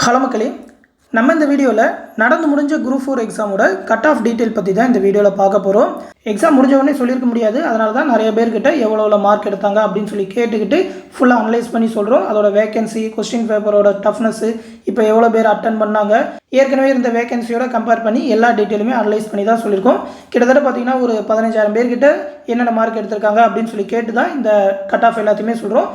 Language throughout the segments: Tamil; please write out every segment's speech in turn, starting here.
ஹலோ மக்களே, நம்ம இந்த வீடியோவில் நடந்து முடிஞ்ச குரூப் 4 எக்ஸாமோட கட் ஆஃப் டீட்டெயில் பற்றி தான் இந்த வீடியோவில் பார்க்க போகிறோம். எக்ஸாம் முடிஞ்சவொடனே சொல்லியிருக்க முடியாது, அதனால தான் நிறைய பேர்கிட்ட எவ்வளோ மார்க் எடுத்தாங்க அப்படின்னு சொல்லி கேட்டுக்கிட்டு ஃபுல்லாக அனலைஸ் பண்ணி சொல்கிறோம். அதோட வேகன்சி, கொஸ்டின் பேப்பரோட டஃப்னஸ்ஸு, இப்போ எவ்வளோ பேர் அட்டன் பண்ணாங்க, ஏற்கனவே இருந்த வேகன்சியோட கம்பேர் பண்ணி எல்லா டீட்டெயிலுமே அனலைஸ் பண்ணி தான் சொல்லியிருக்கோம். கிட்டத்தட்ட பார்த்தீங்கன்னா ஒரு 15,000 பேர்கிட்ட என்னென்ன மார்க் எடுத்திருக்காங்க அப்படின்னு சொல்லி கேட்டு தான் இந்த கட் ஆஃப் எல்லாத்தையுமே சொல்கிறோம்.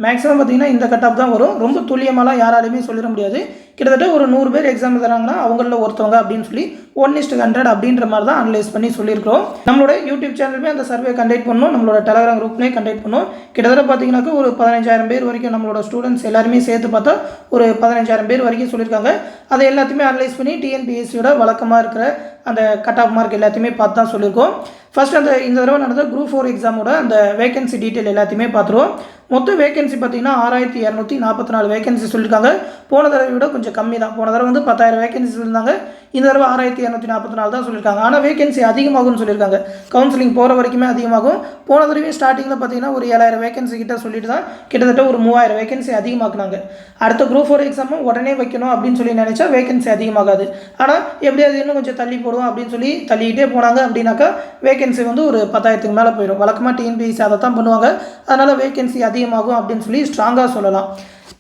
மேக்ஸிமம் பார்த்திங்கன்னா இந்த கட் ஆஃப் தான் வரும். ரொம்ப துல்லியமாலாம் யாராலையுமே சொல்லிட முடியாது. கிட்டத்தட்ட ஒரு 100 பேர் எக்ஸாம் எழுதுறாங்கன்னா அவங்களில் ஒருத்தவங்க அப்படின்னு சொல்லி 1:100 அப்படின்ற மாதிரி தான் அனலைஸ் பண்ணி சொல்லியிருக்கிறோம். நம்மளோட யூடியூப் சேனலுமே அந்த சர்வே கண்டக்ட் பண்ணோம், நம்மளோட டெலகிராம் குரூப்லேயே கண்டக்ட் பண்ணோம். கிட்டத்தட்ட பார்த்தீங்கன்னாக்கா ஒரு 15,000 பேர் வரைக்கும் நம்மளோட ஸ்டூடெண்ட்ஸ் எல்லாருமே சேர்த்து பார்த்தா ஒரு 15,000 பேர் வரைக்கும் சொல்லியிருக்காங்க. அதை எல்லாத்தையுமே அனலைஸ் பண்ணி டிஎன்பிஎஸ்சியோட வழக்கமாக இருக்கிற அந்த கட் ஆஃப் மார்க் எல்லாத்தையுமே பார்த்து தான் சொல்லியிருக்கோம். ஃபர்ஸ்ட் இந்த தடவை நடந்த குரூப் 4 எக்ஸாமோட அந்த வேகன்சி டீட்டெயில் எல்லாத்தையுமே பார்த்துருவோம். மொத்த வேகன்சி பார்த்தீங்கன்னா 6,244 வேகன்சி சொல்லியிருக்காங்க. போன தடவை விட கொஞ்சம் கம்மி தான். போன தடவை வந்து 10,000 வேகன்சி சொல்லியிருந்தாங்க, இந்த தடவை 6,244 தான் சொல்லியிருக்காங்க. ஆனால் வேகன்சி அதிகமாகும்னு சொல்லியிருக்காங்க. கவுன்சிலிங் போகிற வரைக்குமே அதிகமாகும். போன தடவையும் ஸ்டார்டிங்கில் பார்த்தீங்கன்னா ஒரு 7,000 வேகன்சி கிட்ட சொல்லிட்டு தான் கிட்டத்தட்ட ஒரு 3,000 வேகன்சி அதிகமாக்குனாங்க. அடுத்த குரூப் 4 எக்ஸாமும் உடனே வைக்கணும் அப்படின்னு சொல்லி நினச்சா வேகன்சி அதிகமாகாது. ஆனால் எப்படியாவது இன்னும் கொஞ்சம் தள்ளி போடுவோம் அப்படின்னு சொல்லி தள்ளிக்கிட்டே போனாங்க அப்படின்னாக்கா வேகன்சி வந்து ஒரு 10,000க்கு மேலே போயிடும். வழக்கமாக டிஎன்பிஎஸ்சி அதை தான் பண்ணுவாங்க. அதனால் வேகன்சி அதிகமாகும் அப்படின்னு சொல்லி ஸ்ட்ராங்காக சொல்லலாம்.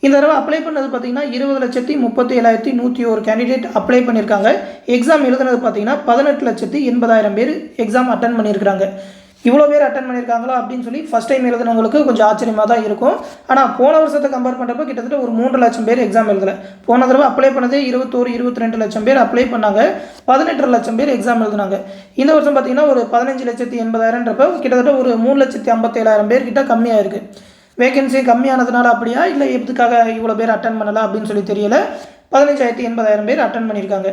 இந்த தடவை அப்ளை பண்ணது பார்த்தீங்கன்னா 20,37,101 கேண்டிடேட் அப்ளை பண்ணியிருக்காங்க. எக்ஸாம் எழுதுனது பார்த்தீங்கன்னா 18,80,000 பேர் எக்ஸாம் அட்டன் பண்ணியிருக்காங்க. இவ்வளோ பேர் அட்டன் பண்ணியிருக்காங்களா அப்படின்னு சொல்லி ஃபஸ்ட் டைம் எழுதுனவங்களுக்கு கொஞ்சம் ஆச்சரியமாக தான் இருக்கும். ஆனால் போன வருஷத்தை கம்பேர் பண்ணுறப்போ கிட்டத்தட்ட ஒரு 3 லட்சம் பேர் எக்ஸாம் எழுதலை. போன தடவை அப்ளை பண்ணதே 22 லட்சம் பேர் அப்ளை பண்ணாங்க, 18 லட்சம் பேர் எக்ஸாம் எழுதுனாங்க. இந்த வருஷம் பார்த்தீங்கன்னா ஒரு 15,80,000ன்றப்போ கிட்டத்தட்ட ஒரு 3,57,000 பேர்கிட்ட கம்மியாக இருக்குது. வேகன்சி கம்மியானதுனால அப்படியா இல்லை எதுக்காக இவ்வளோ பேர் அட்டன் பண்ணலாம் அப்படின்னு சொல்லி தெரியல. 15,80,000 பேர் அட்டன் பண்ணியிருக்காங்க.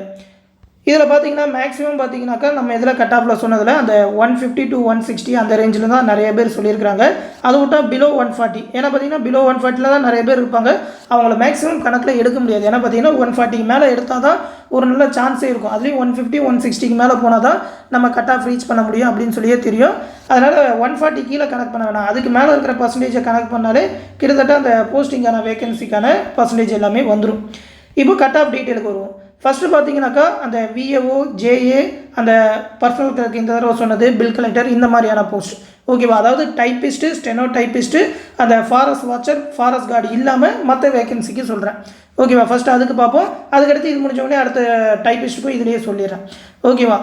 இதில் பார்த்தீங்கன்னா மேக்ஸிமம் பார்த்தீங்கன்னாக்கா நம்ம இதில் கட் ஆஃபில் சொன்னதில் அந்த 150 to 160 அந்த ரேஞ்சில் தான் நிறைய பேர் சொல்லியிருக்கிறாங்க. அதை விட்டால் பிலோ 140, ஏன்னா பார்த்தீங்கன்னா பிலோ 140 தான் நிறைய பேர் இருப்பாங்க. அவங்கள மேக்ஸிமம் கணக்கில் எடுக்க முடியாது. ஏன்னா பார்த்தீங்கன்னா 140 மேலே எடுத்தால் தான் ஒரு நல்ல சான்ஸே இருக்கும். அதுலேயும் 150 160 மேலே போனால் தான் நம்ம கட் ஆஃப் ரீச் பண்ண முடியும் அப்படின்னு சொல்லியே தெரியும். அதனால் 140 கீழே கணக்கு பண்ண வேணாம். அதுக்கு மேலே இருக்கிற பர்சன்டேஜை கணக்கு பண்ணாலே கிட்டத்தட்ட அந்த போஸ்டிங்கான வேகன்சிக்கான பர்சன்டேஜ் எல்லாமே வந்துடும். இப்போ கட் ஆஃப் டீட்டெயிலுக்கு வருவோம். ஃபஸ்ட்டு பார்த்தீங்கன்னாக்கா அந்த விஏஓ, ஜேஏ, அந்த பர்சனல் கிளர்க் இந்த தடவை சொன்னது, பில் கலெக்டர், இந்த மாதிரியான போஸ்ட் ஓகேவா. அதாவது டைப்பிஸ்ட்டு, ஸ்டெனோ டைப்பிஸ்ட்டு, அந்த ஃபாரஸ்ட் வாட்சர், ஃபாரஸ்ட் கார்டு இல்லாமல் மற்ற வேகன்சிக்கு சொல்கிறேன் ஓகேவா. ஃபஸ்ட்டு அதுக்கு பார்ப்போம். அதுக்கடுத்து இது முடிஞ்சவொடனே அடுத்த டைப்பிஸ்ட்டுக்கும் இதுலேயே சொல்லிடுறேன் ஓகேவா.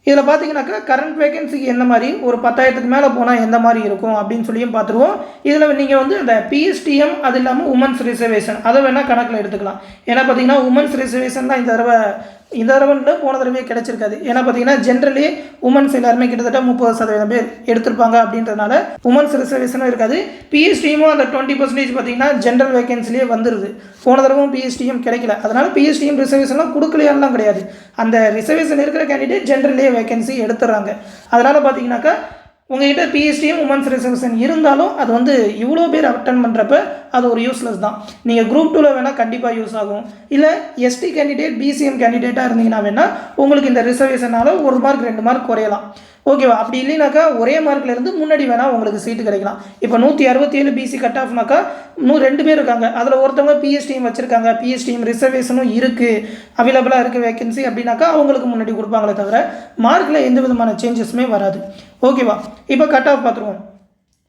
இதில் பார்த்தீங்கன்னாக்கா கரண்ட் வேகன்சிக்கு என்ன மாதிரி, ஒரு 10,000க்கு மேலே போனால் எந்த மாதிரி இருக்கும் அப்படின்னு சொல்லியும் பார்த்துருவோம். இதில் நீங்கள் வந்து அந்த பிஎஸ்டிஎம் அது இல்லாமல் உமன்ஸ் ரிசர்வேஷன் அதை வேணால் கணக்கில் எடுத்துக்கலாம். ஏன்னா பார்த்தீங்கன்னா உமன்ஸ் ரிசர்வேஷன் தான் இந்த தடவை போன தடவையே கிடச்சிருக்காது. ஏன்னா பார்த்தீங்கன்னா ஜென்ரலி உமன்ஸ் எல்லாருமே கிட்டத்தட்ட 30% பேர் எடுத்திருப்பாங்க அப்படின்றதுனால உமன்ஸ் ரிசர்வேஷனும் இருக்காது. பிஎஸ்டிஎம்மும் அந்த 20% பார்த்தீங்கன்னா ஜென்ரல் வேகன்சிலேயே வந்துடுது. போன தடவும் பிஎஸ்டிஎம் கிடைக்கல, அதனால் பிஎஸ்டிஎம் ரிசர்வேஷன்லாம் கொடுக்கலையாலாம் கிடையாது. அந்த ரிசர்வேஷன் இருக்கிற கேண்டிடேட் ஜென்ரல்லே வேகன்சி எடுத்துடுறாங்க. அதனால் பார்த்தீங்கன்னாக்கா உங்கள்கிட்ட பிஎஸ்டிஎம் உமன்ஸ் ரிசர்வேஷன் இருந்தாலும் அது வந்து இவ்வளோ பேர் அட்டன் பண்ணுறப்ப அது ஒரு யூஸ்லெஸ் தான். நீங்கள் குரூப் 2ல் வேணால் கண்டிப்பாக யூஸ் ஆகும். இல்லை எஸ்டி கேண்டிடேட், பிசிஎம் கேண்டிடேட்டாக இருந்தீங்கன்னா வேணால் உங்களுக்கு இந்த ரிசர்வேஷனால் 1 மார்க் 2 மார்க் குறையலாம் ஓகேவா. அப்படி இல்லைனாக்கா ஒரே மார்க்லேருந்து முன்னாடி வேணால் உங்களுக்கு சீட்டு கிடைக்கலாம். இப்போ 167 பிசி கட் ஆஃப்னாக்கா 2 பேர் இருக்காங்க, அதில் ஒருத்தவங்க பிஎஸ்டிஎம் வச்சுருக்காங்க, பிஎஸ்டிஎம் ரிசர்வேஷனும் இருக்குது, அவைலபிளாக இருக்குது வேகன்சி அப்படின்னாக்கா அவங்களுக்கு முன்னாடி கொடுப்பாங்களே தவிர மார்க்கில் எந்த விதமான சேஞ்சஸுமே வராது ஓகேவா. இப்போ கட் ஆஃப் பார்த்துருவோம்.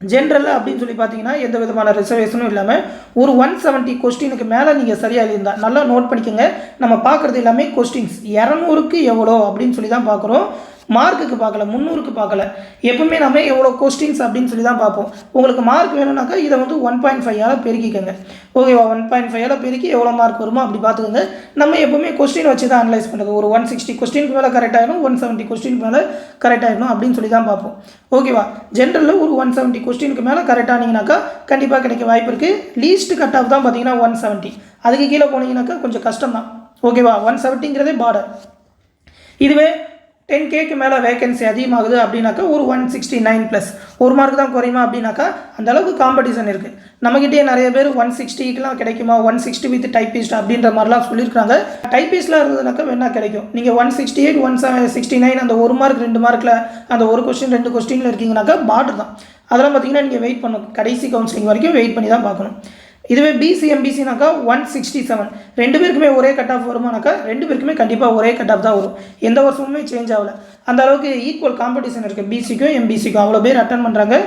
ஜென்ரல் அப்படின்னு சொல்லி பார்த்தீங்கன்னா எந்த விதமான ரிசர்வேஷனும் இல்லாமல் ஒரு 170 கொஸ்டினுக்கு மேலே நீங்கள் சரியாக எழுதியிருந்தால் நல்லா நோட் பண்ணிக்கோங்க. நம்ம பார்க்குறது எல்லாமே கொஸ்டின்ஸ் 200க்கு எவ்வளோ அப்படின்னு சொல்லி தான் பார்க்குறோம், மார்க்குக்கு பார்க்கல, 300க்கு பார்க்கல. எப்பவுமே நம்ம எவ்வளோ கொஸ்டின்ஸ் அப்படின்னு சொல்லி தான் பார்ப்போம். உங்களுக்கு மார்க் வேணும்னாக்கா இதை வந்து 1.5 பெருக்கிக்கோங்க ஓகேவா. 1.5 பெருக்கி எவ்வளோ மார்க் வருமோ அப்படி பார்த்துக்கோங்க. நம்ம எப்பவுமே கொஸ்டின் வச்சு தான் அனலைஸ் பண்ணுறது. ஒரு 160 கொஸ்டினுக்கு மேலே கரெக்ட் ஆகிடும், 170 கொஸ்டினுக்கு மேலே கரெக்ட் ஆகிடும் அப்படின்னு சொல்லி தான் பார்ப்போம் ஓகேவா. ஜென்ரலில் ஒரு 170 கொஸ்டினுக்கு மேலே கரெக்ட் ஆனீங்கன்னாக்கா கண்டிப்பாக கிடைக்க வாய்ப்பு இருக்குது. லீஸ்ட் கட் ஆஃப் தான் பார்த்தீங்கன்னா 170. அதுக்கு கீழே போனீங்கன்னாக்கா கொஞ்சம் கஷ்டம் தான் ஓகேவா. 170ங்கிறதே பார்டர். இதுவே 10Kக்கு மேலே வேகன்சி அதிகமாகுது அப்படின்னாக்கா ஒரு 169+, 1 மார்க் தான் குறையுமா அப்படின்னாக்கா அந்தளவுக்கு காம்படிஷன் இருக்குது. நம்மகிட்டே நிறைய பேர் 160க்குலாம் கிடைக்குமா, 160 வித் டைப்பிஸ்ட் அப்படின்ற மாதிரிலாம் சொல்லியிருக்காங்க. டைப்பிஸ்ட்லாம் இருந்ததுனாக்கா வேணால் கிடைக்கும். நீங்கள் 168 169 அந்த 1 மார்க் 2 மார்க்கில் அந்த ஒரு கொஸ்டின் 2 கொஸ்டினில் இருக்கீங்கன்னாக்கா பார்டர் தான். அதெல்லாம் பார்த்தீங்கன்னா நீங்கள் வெயிட் பண்ணணும், கடைசி கவுன்சிலிங் வரைக்கும் வெயிட் பண்ணி தான் பார்க்கணும். இதுவே பிசி எம்பிசினாக்கா 167. ரெண்டு பேருக்குமே ஒரே கட் ஆஃப் வருமானாக்கா ரெண்டு பேருக்குமே கண்டிப்பாக ஒரே கட் ஆஃப் தான் வரும். எந்த வருஷமுமே சேஞ்ச் ஆகலை. அந்த அளவுக்கு ஈக்குவல் காம்படிஷன் இருக்குது பிசிக்கும் எம்பிசிக்கும். அவ்வளோ பேர் அட்டன் பண்ணுறாங்க.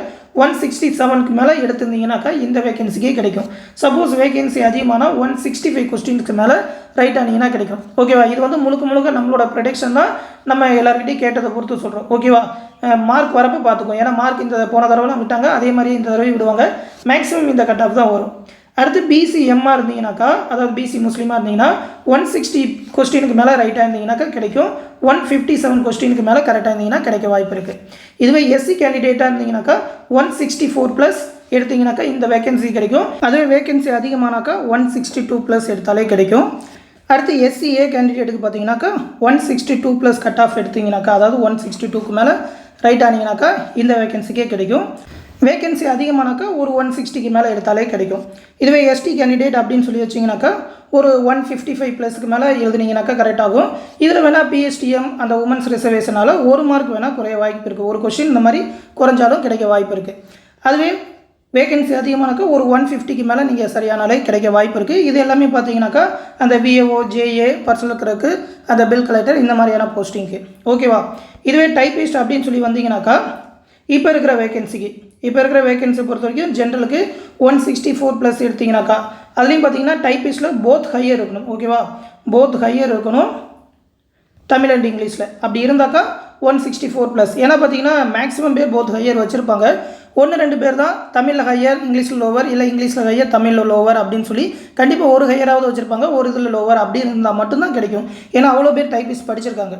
167க்கு மேலே எடுத்திருந்தீங்கன்னாக்கா இந்த வேகன்சிக்கே கிடைக்கும். சப்போஸ் வேகன்சி அதிகமானால் 165 கொஸ்டின்ஸ்க்கு மேலே ரைட் ஆனீங்கன்னா கிடைக்கும். ஓகேவா? இது வந்து முழுக்க நம்மளோட ப்ரெடிக்ஷன் தான். நம்ம எல்லாருக்கிட்டையும் கேட்டதை பொறுத்து சொல்கிறோம். ஓகேவா? மார்க் வரப்போ பார்த்துக்கோ. ஏன்னா மார்க் இந்த போன தடவைலாம் விட்டாங்க, அதே மாதிரி இந்த தடவை விடுவாங்க. மேக்ஸிமம் இந்த கட் ஆஃப் தான் வரும். அடுத்து பிசி எம்மாக இருந்தீங்கன்னாக்கா, அதாவது பிசி முஸ்லீமாக இருந்தீங்கன்னா 160 கொஸ்டினுக்கு மேலே ரைட்டாக இருந்தீங்கன்னாக்கா கிடைக்கும். 157 கொஸ்டினுக்கு மேலே கரெக்டாக இருந்தீங்கன்னா கிடைக்க வாய்ப்பு இருக்குது. இதுவே எஸ்சி கேண்டிடேட்டாக இருந்தீங்கன்னாக்கா 164+ எடுத்தீங்கன்னாக்கா இந்த வேகன்சி கிடைக்கும். அதுவே வேகன்சி அதிகமானாக்கா 162+ எடுத்தாலே கிடைக்கும். அடுத்து எஸ்சிஏ கேண்டிடேட்டுக்கு பார்த்தீங்கன்னாக்கா 162+ கட் ஆஃப் எடுத்தீங்கன்னாக்கா, அதாவது 162க்கு மேலே ரைட் ஆனீங்கன்னாக்கா இந்த வேகன்சிக்கே கிடைக்கும். வேகன்சி அதிகமானாக்கா ஒரு 160க்கு மேலே எடுத்தாலே கிடைக்கும். இதுவே எஸ்டி கேண்டிடேட் அப்படின்னு சொல்லி வச்சிங்கனாக்கா ஒரு 155+க்கு மேலே எழுதுனீங்கனாக்கா கரெக்டாகும். இதில் வேணால் பிஎஸ்டிஎம் அந்த உமன்ஸ் ரிசர்வேஷனால் ஒரு மார்க் வேணால் குறைய வாய்ப்பு இருக்குது. ஒரு கொஷின் இந்த மாதிரி குறைஞ்சாலும் கிடைக்க வாய்ப்பு இருக்குது. அதுவே வேகன்சி அதிகமானாக்கா ஒரு 150க்கு மேலே நீங்கள் சரியானாலே கிடைக்க வாய்ப்பு இருக்குது. இது எல்லாமே பார்த்தீங்கன்னாக்கா அந்த விஏஓ ஜேஏ பர்சனல் கிளர்க்கு அந்த பில் கலெக்டர் இந்த மாதிரியான போஸ்டிங்க்கு. ஓகேவா? இதுவே டைப்பிஸ்ட் அப்படின்னு சொல்லி வந்தீங்கன்னாக்கா இப்போ இருக்கிற வேகன்சி பொறுத்த வரைக்கும் ஜென்ரலுக்கு 164+ எடுத்திங்கனாக்கா, அதுலேயும் பார்த்தீங்கன்னா டைப்பிஸ்ட்டில் போத் ஹையர் இருக்கணும். ஓகேவா? போத் ஹையர் இருக்கணும் தமிழ் அண்ட் இங்கிலீஷில். அப்படி இருந்தாக்கா 164+. ஏன்னா பார்த்தீங்கன்னா மேக்ஸிமம் பேர் போத் ஹையர் வச்சுருப்பாங்க. 1-2 பேர் தான் தமிழில் ஹையர் இங்கிலீஷில் லோவர், இல்லை இங்கிலீஷில் ஹையர் தமிழில் லோவர் அப்படின்னு சொல்லி கண்டிப்பாக ஒரு ஹையராவது வச்சுருப்பாங்க. ஒரு இதில் லோவர் அப்படி இருந்தால் மட்டும்தான் கிடைக்கும். ஏன்னா அவ்வளோ பேர் டைப்பிஸ்ட் படிச்சிருக்காங்க.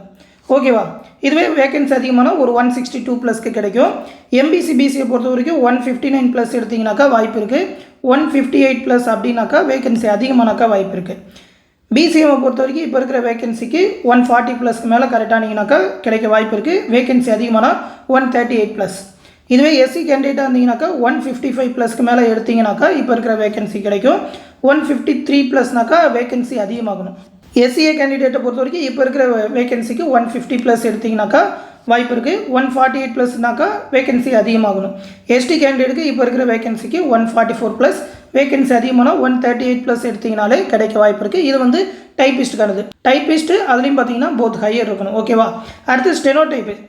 ஓகேவா? இதுவே வேகன்சி அதிகமான ஒரு 162+க்கு கிடைக்கும். எம்பிசி பிசியை பொறுத்த வரைக்கும் 159+ எடுத்திங்கனாக்கா வாய்ப்பு இருக்குது. 158+ அப்படின்னாக்கா வேகன்சி அதிகமானாக்கா வாய்ப்பு இருக்குது. பிசிஎம்மை பொறுத்த வரைக்கும் இப்போ இருக்கிற வேகன்சிக்கு 140+க்கு மேலே கரெக்டானீங்கனாக்கா கிடைக்க வாய்ப்பு இருக்குது. வேகன்சி அதிகமானால் 138+. இதுவே எஸ்சி கேண்டிடேட்டாக இருந்தீங்கன்னாக்கா 155+க்கு மேலே எடுத்திங்கனாக்கா இப்போ இருக்கிற வேகன்சி கிடைக்கும். 153+னாக்கா வேகன்சி அதிகமாகணும். எஸ்சிஏ கேண்டிடேட்டை பொறுத்த வரைக்கும் இப்போ இருக்கிற வேகன்சிக்கு 150+ எடுத்திங்கனாக்கா வாய்ப்பு இருக்குது. 148+னாக்கா வேகன்சி அதிகமாகணும். எஸ்டி கேண்டிடேட்டுக்கு இப்போ இருக்கிற வேகன்சிக்கு 144+, வேகன்சி அதிகமானால் 138+ எடுத்திங்கனாலே கிடைக்க வாய்ப்பு இருக்குது. இது வந்து டைப்பிஸ்ட்டுக்கானது. டைப்பிஸ்ட்டு அதுலேயும் பார்த்தீங்கன்னா போத் ஹையர் இருக்கணும். ஓகேவா? அடுத்து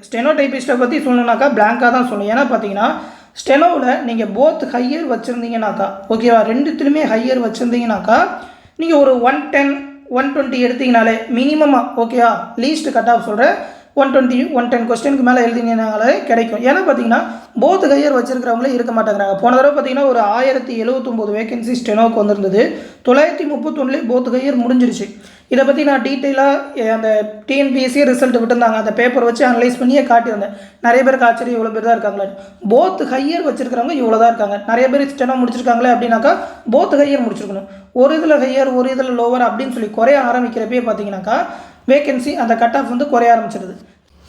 ஸ்டெனோடைப்பிஸ்ட்டை பற்றி சொல்லணுன்னாக்கா பிளாங்காக தான் சொல்லணும். ஏன்னா பார்த்தீங்கன்னா ஸ்டெனோவில் நீங்கள் போத் ஹையர் வச்சுருந்தீங்கன்னாக்கா, ஓகேவா, ரெண்டுத்துலையுமே ஹையர் வச்சுருந்தீங்கன்னாக்கா நீங்கள் ஒரு 110 120 எடுத்திங்கனாலே மினிமமாக, ஓகேவா, லீஸ்ட் கட் ஆஃப் சொல்கிறேன், 120 110 கொஸ்டினுக்கு மேலே எழுதினாலே கிடைக்கும். ஏன்னா பார்த்தீங்கன்னா போத் ஹையர் வச்சுருக்கிறவங்களே இருக்க மாட்டேங்கிறாங்க. போன தடவை பார்த்தீங்கன்னா ஒரு 1079 வேகன்சி ஸ்டெனோக்கு வந்திருந்தது. 931 போத் ஹையர் முடிஞ்சிருச்சு. இதை பற்றி நான் டீட்டெயிலாக அந்த டிஎன்பிஎஸ்சி ரிசல்ட் விட்டுருந்தாங்க. அந்த பேப்பர் வச்சு அனலைஸ் பண்ணியே காட்டியிருந்தேன். நிறைய பேருக்கு ஆச்சரியம், இவ்வளோ பேர் தான் இருக்காங்களே. போத் ஹையர் வச்சுருக்கிறவங்க இவ்வளோ தான் இருக்காங்க. நிறைய பேர் ஸ்டெனோ முடிச்சிருக்காங்களே அப்படின்னாக்கா போத் ஹையர் முடிச்சிருக்கணும். ஒரு இதில் ஹையர் ஒரு இதில் லோவர் அப்படின்னு சொல்லி குறைய ஆரம்பிக்கிறப்பே பார்த்தீங்கன்னாக்கா வேகன்சி அந்த கட் ஆஃப் வந்து குறைய ஆரம்பிச்சிடுது.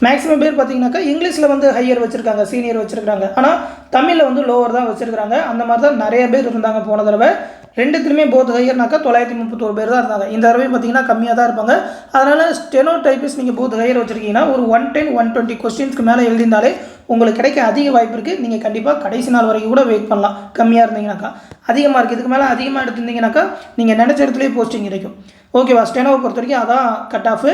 மேக்ஸிமம் பேர் பார்த்தீங்கன்னாக்கா இங்கிலீஷில் வந்து ஹையர் வச்சுருக்காங்க, சீனியர் வச்சுருக்காங்க. ஆனால் தமிழில் வந்து லோவர் தான் வச்சுருக்காங்க. அந்த மாதிரி தான் நிறைய பேர் இருந்தாங்க போன தடவை. ரெண்டுத்துலையுமே போத் ஹையர்னாக்கா 931 பேர் தான் இருந்தாங்க. இந்த தடவை பார்த்தீங்கன்னா கம்மியாக தான் இருப்பாங்க. அதனால் ஸ்டெனோ டைப்பிஸ்ட் நீங்கள் போத் ஹையர் வச்சுருக்கீங்கன்னா ஒரு 110 120 கொஸ்டின்ஸ்க்கு மேலே எழுதினாலே உங்களுக்கு கிடைக்க அதிக வாய்ப்பு இருக்குது. நீங்கள் கண்டிப்பாக கடைசி நாள் வரைக்கும் கூட வெயிட் பண்ணலாம். கம்மியாக இருந்தீங்கன்னாக்கா. அதிகமாக இருக்குது, இதுக்கு மேலே அதிகமாக எடுத்திருந்தீங்கன்னாக்கா நீங்கள் நினச்ச இடத்துலேயே போஸ்டிங் கிடைக்கும். ஓகேவா? ஸ்டெனோவை பொறுத்த வரைக்கும் அதான் கட் ஆஃபு.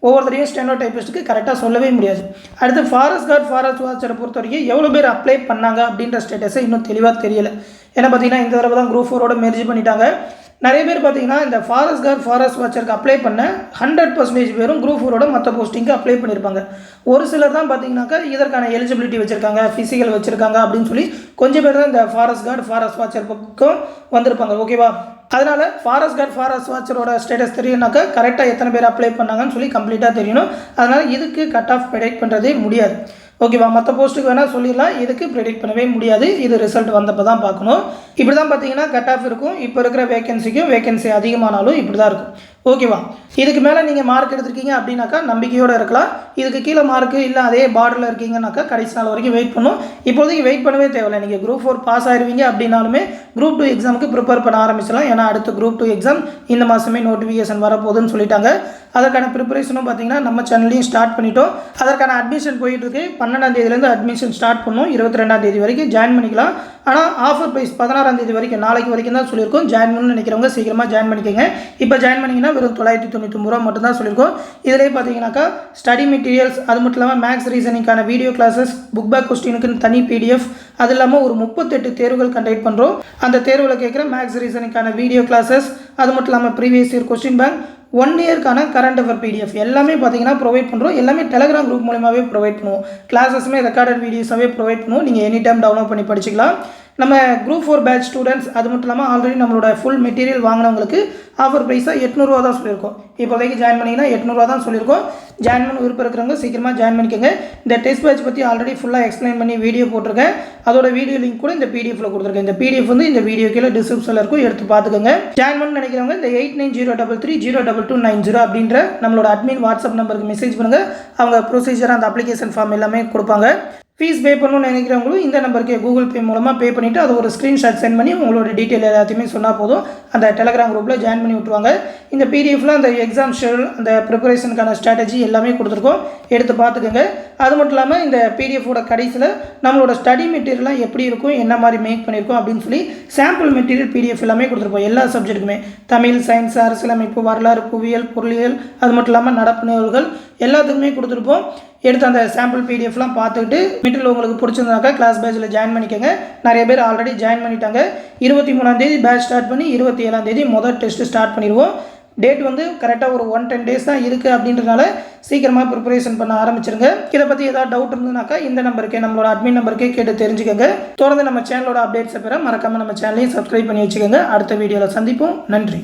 ஒவ்வொருத்தரையும் ஸ்டெனோ டைப்பிஸ்ட்டுக்கு கரெக்டாக சொல்லவே முடியாது. அடுத்து ஃபாரஸ்ட் கார்டு ஃபாரஸ்ட் வாட்சரை பொறுத்த வரைக்கும் எவ்வளோ பேர் அப்ளை பண்ணாங்க அப்படின்ற ஸ்டேட்டஸை இன்னும் தெளிவாக தெரியலை. ஏன்னா பார்த்தீங்கன்னா இந்த தடவை தான் குரூப் 4ஓட மெர்ஜ் பண்ணிட்டாங்க. நிறைய பேர் பார்த்தீங்கன்னா இந்த ஃபாரஸ்ட் கார்டு ஃபாரஸ்ட் வாட்சருக்கு அப்ளை பண்ண 100% பேரும் குரூப் 4ஓட மற்ற போஸ்டிங்க்கு அப்ளை பண்ணியிருப்பாங்க. ஒரு சிலர் தான் பார்த்தீங்கன்னாக்கா இதற்கான எலிஜிபிலிட்டி வச்சுருக்காங்க, ஃபிசிக்கல் வச்சுருக்காங்க அப்படின்னு சொல்லி கொஞ்சம் பேர் தான் இந்த ஃபாரஸ்ட் கார்டு ஃபாரஸ்ட் வாட்சர் பக்கம் வந்திருப்பாங்க. ஓகேவா? அதனால் ஃபாரஸ்ட் கார்டு ஃபாரஸ்ட் வாட்சரோட ஸ்டேட்டஸ் தெரியும்னாக்கா கரெக்டாக எத்தனை பேர் அப்ளை பண்ணாங்கன்னு சொல்லி கம்ப்ளீட்டாக தெரியணும். அதனால் இதுக்கு கட் ஆஃப் ப்ரெடிக்ட் பண்ணுறதே முடியாது. ஓகேவா? மற்ற போஸ்ட்டுக்கு வேணால் சொல்லிடலாம், இதுக்கு ப்ரெடிக்ட் பண்ணவே முடியாது. இது ரிசல்ட் வந்தப்போ தான் பார்க்கணும். இப்படி தான் பார்த்தீங்கன்னா கட் ஆஃப் இருக்கும். இப்போ இருக்கிற வேகன்சிக்கும் வேகன்சி அதிகமானாலும் இப்படி தான் இருக்கும். ஓகேவா? இதுக்கு மேலே நீங்கள் மார்க் எடுத்திருக்கீங்க அப்படின்னாக்கா நம்பிக்கையோடு இருக்கலாம். இதுக்கு கீழே மார்க்கு இல்லை அதே பார்டரில் இருக்கீங்கன்னாக்கா கடைசி நாள் வரைக்கும் வெயிட் பண்ணும். இப்போதைக்கு வெயிட் பண்ணவே தேவையில்லை. நீங்கள் குரூப் 4 பாஸ் ஆயிருவீங்க அப்படின்னாலுமே குரூப் 2 எக்ஸாமுக்கு ப்ரிப்பேர் பண்ண ஆரம்பிச்சிடலாம். ஏன்னா அடுத்த குரூப் 2 எக்ஸாம் இந்த மாதமே நோட்டிஃபிகேஷன் வரப்போகுதுன்னு சொல்லிட்டாங்க. அதற்கான ப்ரிப்பரேஷனும் பார்த்தீங்கன்னா நம்ம சேனல்லையும் ஸ்டார்ட் பண்ணிட்டோம். அதற்கான அட்மிஷன் போயிட்டுருக்கு. 12ஆம் தேதியிலேருந்து அட்மிஷன் ஸ்டார்ட் பண்ணும். 22ஆம் தேதி வரைக்கும் ஜாயின் பண்ணிக்கலாம். ஆனால் ஆஃபர் ப்ரைஸ் 16ஆம் தேதி வரைக்கும், நாளைக்கு வரைக்கும் தான் சொல்லியிருக்கோம். ஜாயின் பண்ணணும்னு நினைக்கிறவங்க சீக்கிரமாக ஜாயின் பண்ணிக்கோங்க. இப்போ ஜாயின் பண்ணிங்கன்னா வெறும் 999 ரூபா மட்டும் தான் சொல்லியிருக்கோம். இதிலே பார்த்தீங்கன்னாக்கா ஸ்டடி மெட்டீரியல்ஸ், அது மட்டும் இல்லாமல் மேக்ஸ் ரீசனிங்கான வீடியோ கிளாஸஸ், புக் பேக் கொஸ்டினுக்குன்னு தனி PDF, அது இல்லாமல் ஒரு 38 தேர்வுகள் கண்டக்ட் பண்ணுறோம். அந்த தேர்வில் கேட்குற மேக்ஸ் ரீசனிங்கான வீடியோ கிளாஸஸ், அது மட்டும் இல்லாமல் ப்ரீவியஸ் இயர் கொஸ்டின் பேங்க், 1 இயர்க்கான கரண்ட் அஃபேர் PDF எல்லாமே பார்த்தீங்கன்னா ப்ரொவைட் பண்ணுறோம். எல்லாமே டெலகிராம் குரூப் மூலமாகவே ப்ரொவைட் பண்ணுவோம். கிளாஸஸுமே ரெக்கார்டட் வீடியோஸாகவே ப்ரொவைட் பண்ணுவோம். நீங்கள் எனி டைம் டவுன்லோட் பண்ணி படிச்சுக்கலாம். நம்ம குரூப் 4 பேட்ச் ஸ்டூடெண்ட்ஸ், அது மட்டும் இல்லாமல் ஆல்ரெடி நம்மளோட ஃபுல் மெட்டீரியல் வாங்கினவங்களுக்கு ஆஃபர் ப்ரைஸாக 800 ரூபா தான் சொல்லியிருக்கோம். இப்போதைக்கு ஜாயின் பண்ணிங்கன்னா 800 ரூபா தான் சொல்லியிருக்கோம். ஜாயின் பண்ண விருப்பம் இருக்கிறவங்க சீக்கிரமாக ஜாயின் பண்ணிக்கோங்க. இந்த டெஸ்ட் பேட்ச் பற்றி ஆல்ரெடி ஃபுல்லாக எக்ஸ்பிளைன் பண்ணி வீடியோ போட்டிருக்கேன். அதோட வீடியோ லிங்க் கூட இந்த PDFல கொடுத்துருக்கேன். இந்த PDF வந்து இந்த வீடியோ கீழே டிஸ்கிரிப்ஷனில் இருக்கும், எடுத்து பார்த்துக்கோங்க. ஜாயின் பண்ண நினைக்கிறவங்க இந்த 8903302290 அப்படின்ற நம்மளோட அட்மின் வாட்ஸ்அப் நம்பருக்கு மெசேஜ் பண்ணுங்கள். அவங்க ப்ரொசீஜர் அந்த அப்ளிகேஷன் ஃபார்ம் எல்லாமே கொடுப்பாங்க. ஃபீஸ் பே பண்ணணும்னு நினைக்கிறவங்களும் இந்த நம்பருக்கு கூகுள் பே மூலமாக பே பண்ணிவிட்டு அதை ஒரு ஸ்க்ரீன்ஷாட் சென்ட் பண்ணி உங்களோட டீட்டெயில் எல்லாத்தையுமே சொன்னால் போதும். அந்த டெலகிராம் குரூப்பில் ஜாயின் பண்ணி விட்ருவாங்க. இந்த PDFல அந்த எக்ஸாம் ஷெடியூல், அந்த ப்ரிப்பரேஷனுக்கான ஸ்ட்ராட்டஜி எல்லாமே கொடுத்துருக்கோம், எடுத்து பார்த்துக்கோங்க. அது மட்டும் இல்லாமல் இந்த PDFோட கடைசியில் நம்மளோட ஸ்டடி மெட்டீரியல்லாம் எப்படி இருக்கும், என்ன மாதிரி மேக் பண்ணியிருக்கோம் அப்படின்னு சொல்லி சாம்பிள் மெட்டீரியல் PDF எல்லாமே கொடுத்துருப்போம். எல்லா சப்ஜெக்ட்டுக்குமே, தமிழ், சயின்ஸ், அரசியலமைப்பு, வரலாறு, புவியியல், பொருளியல், அது மட்டும் இல்லாமல் நடப்பு நிகழ்வுகள் எல்லாத்துக்குமே கொடுத்துருப்போம். எடுத்து அந்த சாம்பிள் PDFலாம் பார்த்துக்கிட்டு மெட்டீரியல் உங்களுக்கு பிடிச்சிருந்தாக்கா கிளாஸ் பேட்சில் ஜாயின் பண்ணிக்கோங்க. நிறைய பேர் ஆல்ரெடி ஜாயின் பண்ணிட்டாங்க. 23ஆம் தேதி பேட்ச் ஸ்டார்ட் பண்ணி 27ஆம் தேதி முதல் டெஸ்ட்டு ஸ்டார்ட் பண்ணிடுவோம். டேட் வந்து கரெக்டாக ஒரு 110 டேஸ் தான் இருக்குது. அப்படின்றனால சீக்கிரமாக ப்ரிப்பரேஷன் பண்ண ஆரம்பிச்சிருங்க. இதை பற்றி ஏதாவது டவுட் இருந்ததுனாக்கா இந்த நம்பருக்கே, நம்மளோட அட்மின் நம்பருக்கே கேட்டு தெரிஞ்சுக்கோங்க. தொடர்ந்து நம்ம சேனலோட அப்டேட்ஸை பெற மறக்காமல் நம்ம சேனலையும் சப்ஸ்கிரைப் பண்ணி வச்சுக்கோங்க. அடுத்த வீடியோவில் சந்திப்போம். நன்றி.